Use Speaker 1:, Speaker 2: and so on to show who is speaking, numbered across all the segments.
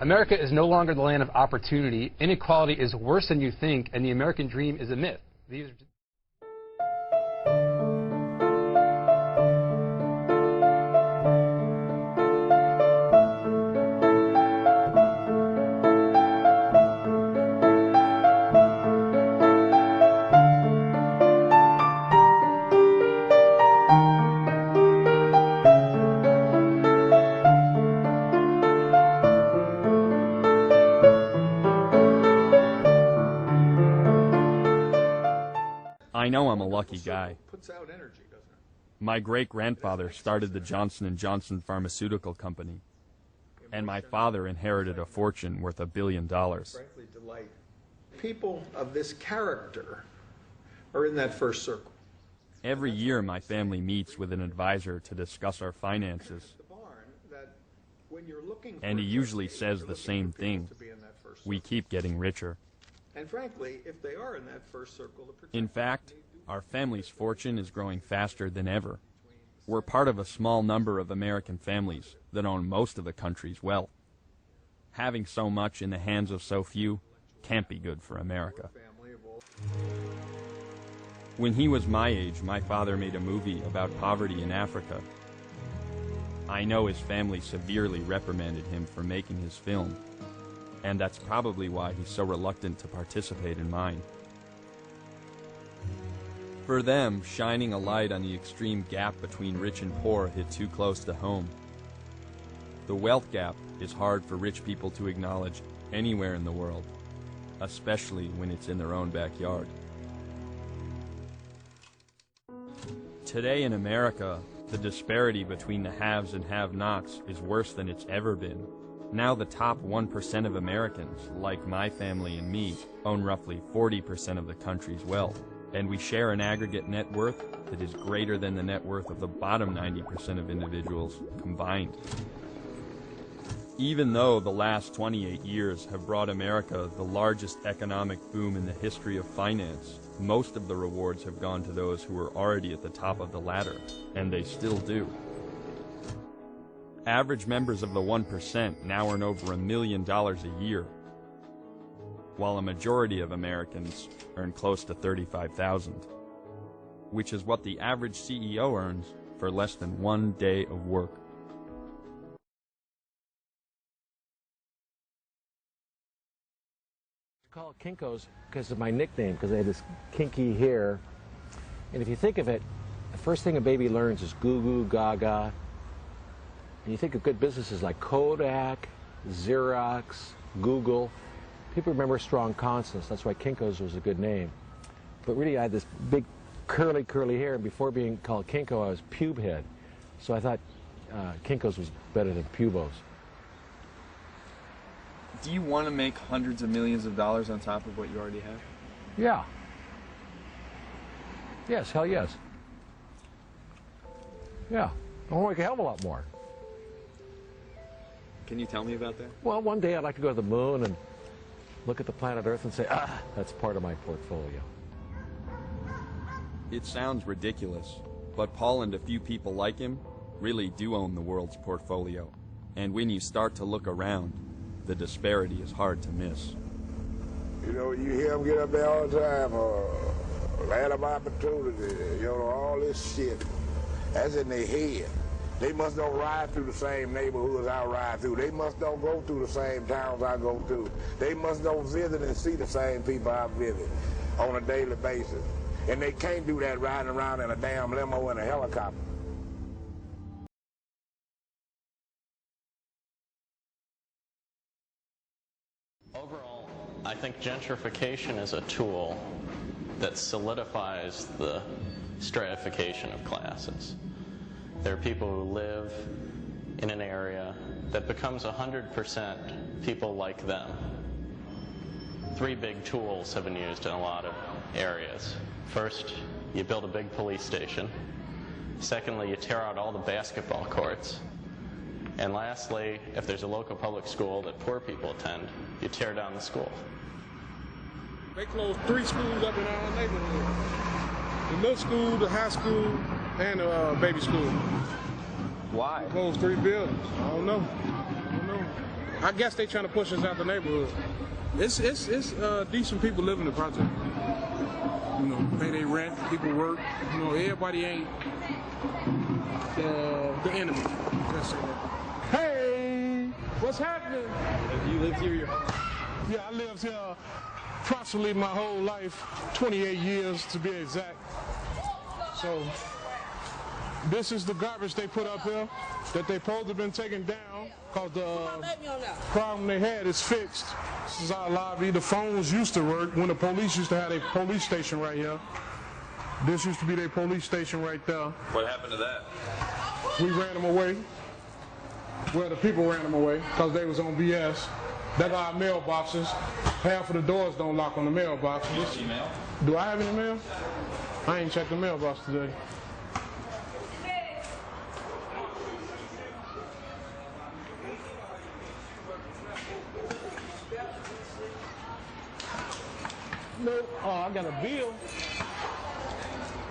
Speaker 1: America is no longer the land of opportunity. Inequality is worse than you think, and the American dream is a myth. These are
Speaker 2: I know I'm a lucky guy. My great-grandfather started the Johnson & Johnson Pharmaceutical Company, and my father inherited a fortune worth $1 billion.
Speaker 3: People of this character are in that first circle.
Speaker 2: Every year my family meets with an advisor to discuss our finances, and he usually says the same thing: we keep getting richer.
Speaker 3: And frankly, if they are in that first circle,
Speaker 2: in fact, our family's fortune is growing faster than ever. We're part of a small number of American families that own most of the country's wealth. Having so much in the hands of so few can't be good for America. When he was my age, my father made a movie about poverty in Africa. I know his family severely reprimanded him for making his film, and that's probably why he's so reluctant to participate in mine. For them, shining a light on the extreme gap between rich and poor hit too close to home. The wealth gap is hard for rich people to acknowledge anywhere in the world, especially when it's in their own backyard. Today in America, the disparity between the haves and have-nots is worse than it's ever been. Now the top 1% of Americans, like my family and me, own roughly 40% of the country's wealth, and we share an aggregate net worth that is greater than the net worth of the bottom 90% of individuals combined. Even though the last 28 years have brought America the largest economic boom in the history of finance, most of the rewards have gone to those who were already at the top of the ladder, and they still do. Average members of the 1% now earn over $1 million a year, while a majority of Americans earn close to $35,000, which is what the average CEO earns for less than 1 day of work.
Speaker 4: I call it Kinko's because of my nickname, because I had this kinky hair. And if you think of it, the first thing a baby learns is goo goo gaga. And you think of good businesses like Kodak, Xerox, Google. People remember strong consonants. That's why Kinko's was a good name. But really, I had this big curly hair, and before being called Kinko, I was pube head. So I thought Kinko's was better than Pubos.
Speaker 5: Do you want to make hundreds of millions of dollars on top of what you already have?
Speaker 4: Yeah. Yes, hell yes. Yeah. I want to make a hell of a lot more.
Speaker 5: Can you tell me about that?
Speaker 4: Well, one day I'd like to go to the moon and look at the planet Earth and say, that's part of my portfolio.
Speaker 2: It sounds ridiculous, but Paul and a few people like him really do own the world's portfolio. And when you start to look around, the disparity is hard to miss.
Speaker 6: You know, you hear them get up there all the time, land of opportunity, you know, all this shit. That's in their head. They must don't ride through the same neighborhoods I ride through. They must don't go through the same towns I go through. They must don't visit and see the same people I visit on a daily basis. And they can't do that riding around in a damn limo and a helicopter.
Speaker 7: Overall, I think gentrification is a tool that solidifies the stratification of classes. There are people who live in an area that becomes 100% people like them. 3 big tools have been used in a lot of areas. First, you build a big police station. Secondly, you tear out all the basketball courts. And lastly, if there's a local public school that poor people attend, you tear down the school.
Speaker 8: They closed 3 schools up in our neighborhood. The middle school, the high school, and the baby school.
Speaker 5: Why?
Speaker 8: They closed 3 buildings. I don't know. I guess they trying to push us out the neighborhood. It's decent people living in the project. You know, pay their rent, people work. You know, everybody ain't the enemy. Let's say that. Hey, what's happening?
Speaker 5: Have you lived here your whole life?
Speaker 8: Yeah, I lived here approximately my whole life, 28 years to be exact. So this is the garbage they put up here that they supposed to have been taken down because the problem they had is fixed. This is our lobby. The phones used to work when the police used to have a police station right here. This used to be their police station right there.
Speaker 5: What happened to that?
Speaker 8: We ran them away. Well, the people ran them away because they was on BS. They got our mailboxes. Half of the doors don't lock on the mailboxes.
Speaker 5: Do you have email?
Speaker 8: Do I have any mail? I ain't checked the mailbox today. No, I got a bill.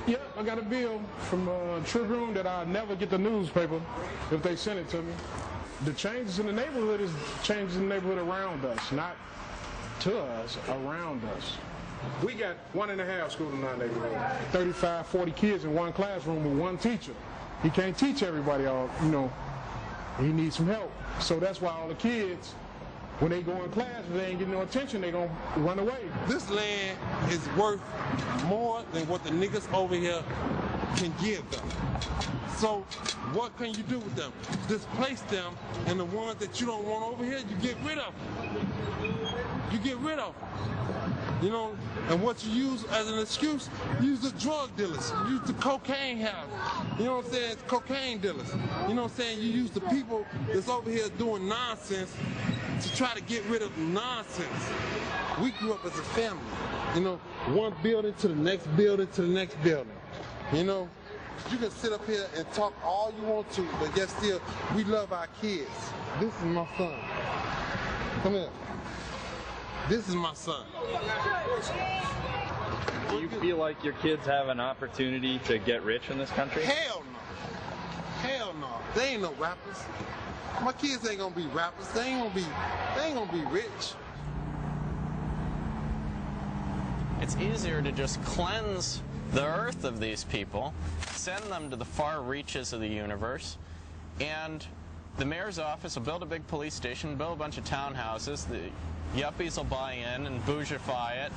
Speaker 8: Yep, I got a bill from Tribune that I'll never get the newspaper if they send it to me. The changes in the neighborhood is changes in the neighborhood around us, not to us, around us. We got 1.5 schools in our neighborhood, 35, 40 kids in one classroom with one teacher. He can't teach everybody all, you know, he needs some help. So that's why all the kids, when they go in class, if they ain't getting no attention, they gonna run away.
Speaker 9: This land is worth more than what the niggas over here can give them. So what can you do with them? Displace them, and the ones that you don't want over here, you get rid of them. You get rid of them. You know, and what you use as an excuse, use the drug dealers, use the cocaine house. You know what I'm saying? Cocaine dealers. You know what I'm saying? You use the people that's over here doing nonsense to try to get rid of nonsense. We grew up as a family. You know, one building to the next building to the next building. You know, you can sit up here and talk all you want to, but yet still, we love our kids. This is my son. Come here. This is my son.
Speaker 5: Do you feel like your kids have an opportunity to get rich in this country?
Speaker 9: Hell no. Hell no. They ain't no rappers. My kids ain't gonna be rappers. They ain't gonna be rich.
Speaker 7: It's easier to just cleanse the earth of these people, send them to the far reaches of the universe, and the mayor's office will build a big police station, build a bunch of townhouses, the yuppies will buy in and bougify it,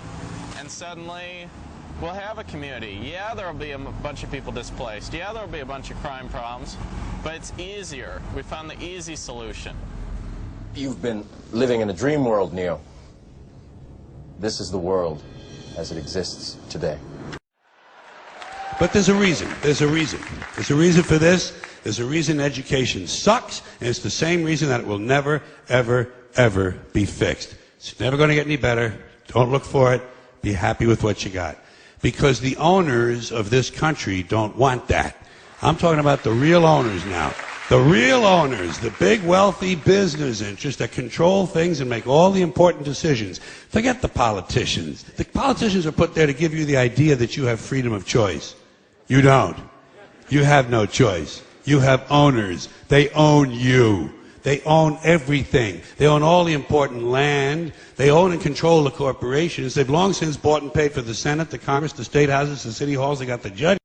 Speaker 7: and suddenly we'll have a community. Yeah, there'll be a bunch of people displaced. Yeah, there'll be a bunch of crime problems, but it's easier. We found the easy solution.
Speaker 10: You've been living in a dream world, Neo. This is the world as it exists today.
Speaker 11: But there's a reason. There's a reason. There's a reason for this. There's a reason education sucks, and it's the same reason that it will never, ever, ever be fixed. It's never going to get any better. Don't look for it. Be happy with what you got. Because the owners of this country don't want that. I'm talking about the real owners now. The real owners, the big wealthy business interests that control things and make all the important decisions. Forget the politicians. The politicians are put there to give you the idea that you have freedom of choice. You don't. You have no choice. You have owners. They own you. They own everything. They own all the important land. They own and control the corporations. They've long since bought and paid for the Senate, the Congress, the state houses, the city halls. They got the judge.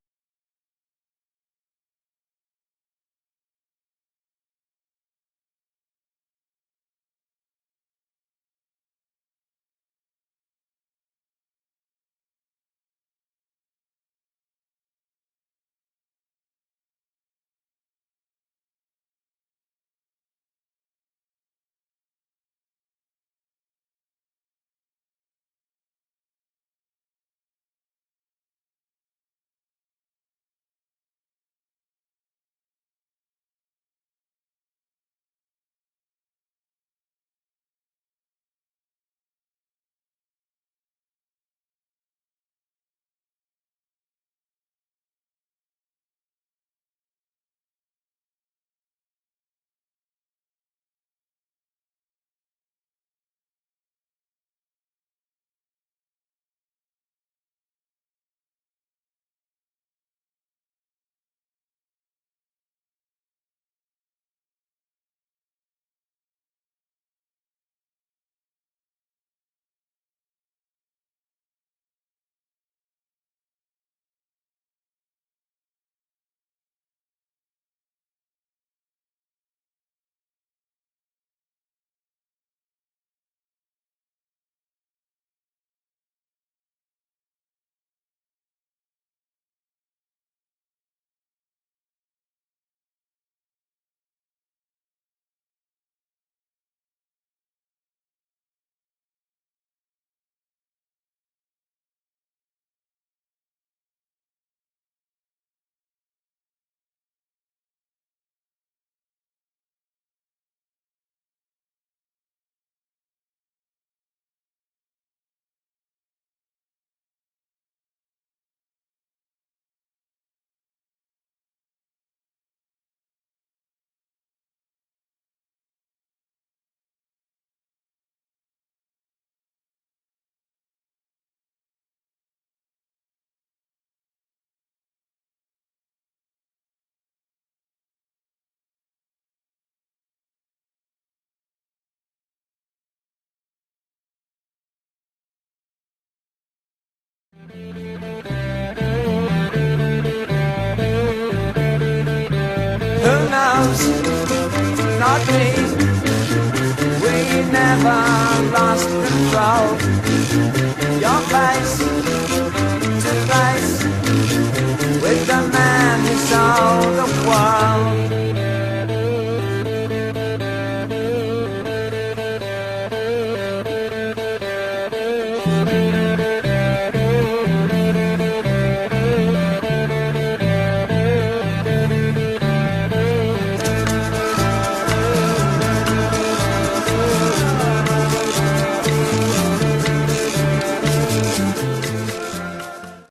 Speaker 12: never lost control. Your place to place with the man who sold the world.